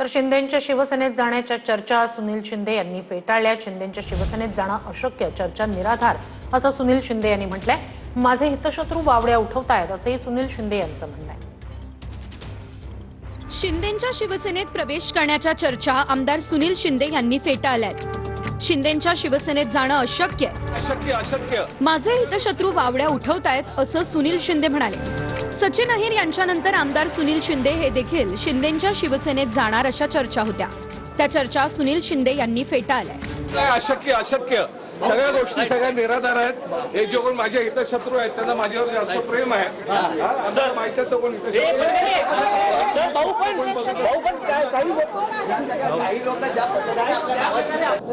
तर शिंदेंच्या शिवसेनेत जाण्याच्या चर्चा सुनील शिंदे यांनी फेटाळल्या। शिंदेंच्या शिवसेनेत जाणं अशक्य, चर्चा निराधार असं सुनील शिंदे यांनी म्हटलंय। माझे हितशत्रू वावड्या उठवतायत असंही सुनील शिंदे यांचं म्हणणं आहे। शिंदेंच्या शिवसेनेत प्रवेश करण्याच्या चर्चा आमदार सुनील शिंदे यांनी फेटाळल्यात। शिंदेंच्या शिवसेनेत जाणं अशक्य अशक्य माझे हितशत्रू वावड्या उठवतायत असं सुनील शिंदे म्हणाले। सचिन अहिर यांच्यानंतर आमदार सुनील शिंदे हे देखील शिंदेंच्या शिवसेनेत जाणार अशा चर्चा होत्या। त्या चर्चा सुनील शिंदे यांनी फेटाळल्या। अशक्य सगळ्या गोष्टी सगळ्या निराधार आहेत। हे जे कोण माझे हितशत्रू आहेत त्यांना माझ्यावर जास्त प्रेम आहे। आम्हाला माहिती आहे तो कोण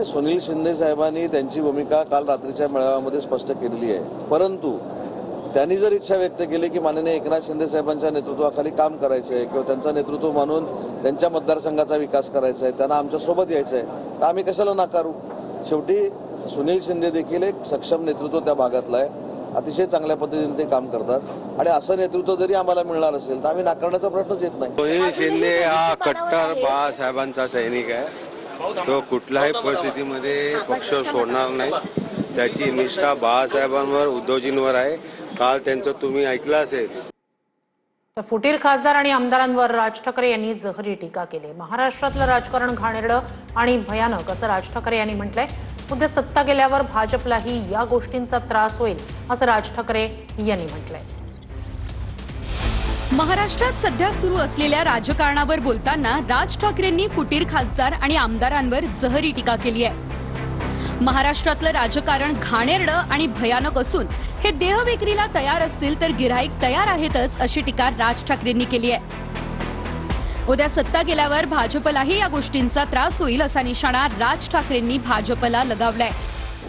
सुनील शिंदे साहेबांनी त्यांची भूमिका काल रात्रीच्या मेळाव्यामध्ये स्पष्ट केलेली आहे। परंतु त्यांनी जर इच्छा व्यक्त केली की माननीय एकनाथ शिंदे साहेबांच्या नेतृत्वाखाली काम करायचं आहे किंवा त्यांचं नेतृत्व मानून त्यांच्या मतदारसंघाचा विकास करायचा आहे, त्यांना आमच्या सोबत यायचं आहे, तर आम्ही कशाला नाकारू। शेवटी सुनील शिंदे देखील एक सक्षम नेतृत्व त्या भागातलं आहे, अतिशय चांगल्या पद्धतीने ते काम करतात आणि असं नेतृत्व जरी आम्हाला मिळणार असेल तर आम्ही नाकारण्याचा प्रश्नच येत नाही। सुनील शिंदे हा कट्टर बाळासाहेबांचा सैनिक आहे। तो कुठल्याही परिस्थितीमध्ये पक्ष सोडणार नाही। त्याची निष्ठा बाळासाहेबांवर, उद्धवजींवर आहे। काल त्यांचं तुम्ही ऐकलं असेल। तर फुटीर खासदार आणि आमदारांवर राज ठाकरे यांनी जहरी टीका केली। महाराष्ट्रातलं राजकारण घाणेरडं आणि भयानक असं राज ठाकरे यांनी म्हटलंय। उद्या सत्ता गेल्यावर भाजपलाही या गोष्टींचा त्रास होईल असं राज ठाकरे यांनी म्हटलंय। महाराष्ट्रात सध्या सुरू असलेल्या राजकारणावर बोलताना राज ठाकरेंनी फुटीर खासदार आणि आमदारांवर जहरी टीका केली आहे। महाराष्ट्रातलं राजकारण घाणेरडं आणि भयानक असून हे देहविक्रीला तयार असतील तर गिऱ्हाईक तयार आहेतच अशी टीका राज ठाकरेंनी केली आहे। उद्या सत्ता गेल्यावर भाजपलाही या गोष्टींचा त्रास होईल असा निशाणा राज ठाकरेंनी भाजपला लगावलाय।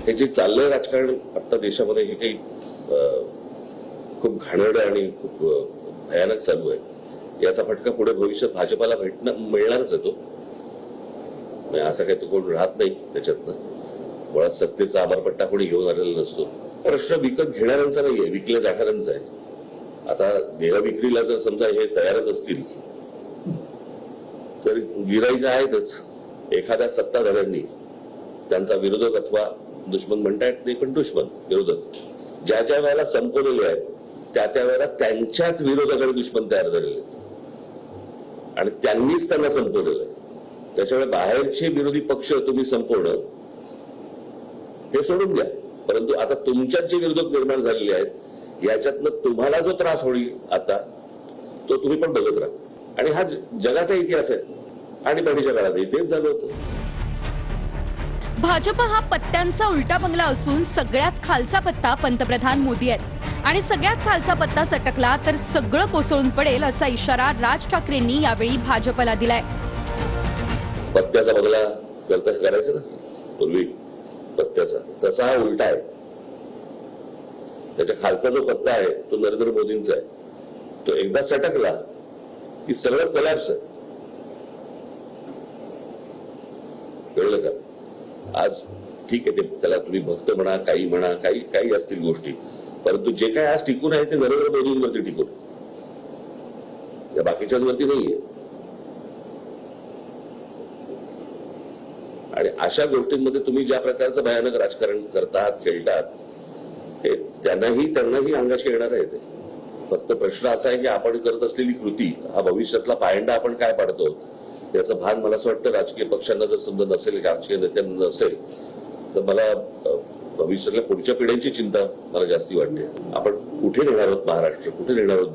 हे जे चाललंय राजकारण आता देशामध्ये हे काही खूप घाणेरडं आणि खूप भयानक चालू आहे। याचा फटका पुढे भविष्यात भाजपला मिळणारच आहे। तो असा काही तो कोण राहत नाही त्याच्यातनं। मुळात सत्तेचा आमारपट्टा कोणी घेऊन आलेला नसतो। प्रश्न विकत घेणाऱ्यांचा नाहीये, विकल्या जाणाऱ्यांचा आहे। आता देहविक्रीला जर समजा हे तयारच असतील तर गिऱ्हाईक आहेतच। एखाद्या सत्ताधाऱ्यांनी त्यांचा विरोधक अथवा दुश्मन म्हणता येत नाही पण दुश्मन विरोधक ज्या ज्या वेळेला संपवलेले आहेत त्या वेळेला त्यांच्यात विरोधक आणि दुश्मन तयार झालेले आहेत आणि त्यांनीच त्यांना संपवलेलं आहे। त्याच्यामुळे बाहेरचे विरोधी पक्ष तुम्ही संपवणं हे सोडून द्या, परंतु आता तुमच्यात जे विरोधक निर्माण झालेले आहेत याच्यातनं तुम्हाला जो त्रास होईल आता तो तुम्ही पण बघत राहा। आणि हा जगाचा इतिहास आहे आणि पहिल्या काळात तेच झालं होतं। भाजप हा पत्त्यांचा उलटा बंगला असून सगळ्यात खालचा पत्ता पंतप्रधान मोदी आहेत आणि सगळ्यात खालचा पत्ता सटकला तर सगळं कोसळून पडेल असा इशारा राज ठाकरेंनी यावेळी भाजपला दिलाय। पत्त्याचा बंगला करायचा ना पूर्वी पत्त्याचा, तसा हा उलटा आहे। त्याच्या खालचा जो पत्ता आहे तो नरेंद्र मोदींचा आहे। तो एकदा सटकला की सगळं कलॅप्स आहे। कळलं का? आज ठीक आहे, ते त्याला तुम्ही भक्त म्हणा, काही असतील गोष्टी, परंतु जे काही आज टिकून आहे ते नरेंद्र मोदींवरती टिकून, या बाकीच्यांवरती नाहीये। आणि अशा गोष्टींमध्ये तुम्ही ज्या प्रकारचं भयानक राजकारण करतात, खेळतात, हे त्यांनाही अंगाशी येणार आहे। ते फक्त प्रश्न असा आहे की आपण करत असलेली कृती हा भविष्यातला पायंडा आपण काय पाडतो याचं भान मला असं वाटतं राजकीय पक्षांना जर समजा नसेल, राजकीय नेत्यांना नसेल तर मला भविष्यातल्या पुढच्या पिढ्यांची चिंता मला जास्ती वाटते। आपण कुठे नेणार आहोत महाराष्ट्र, कुठे नेणार आहोत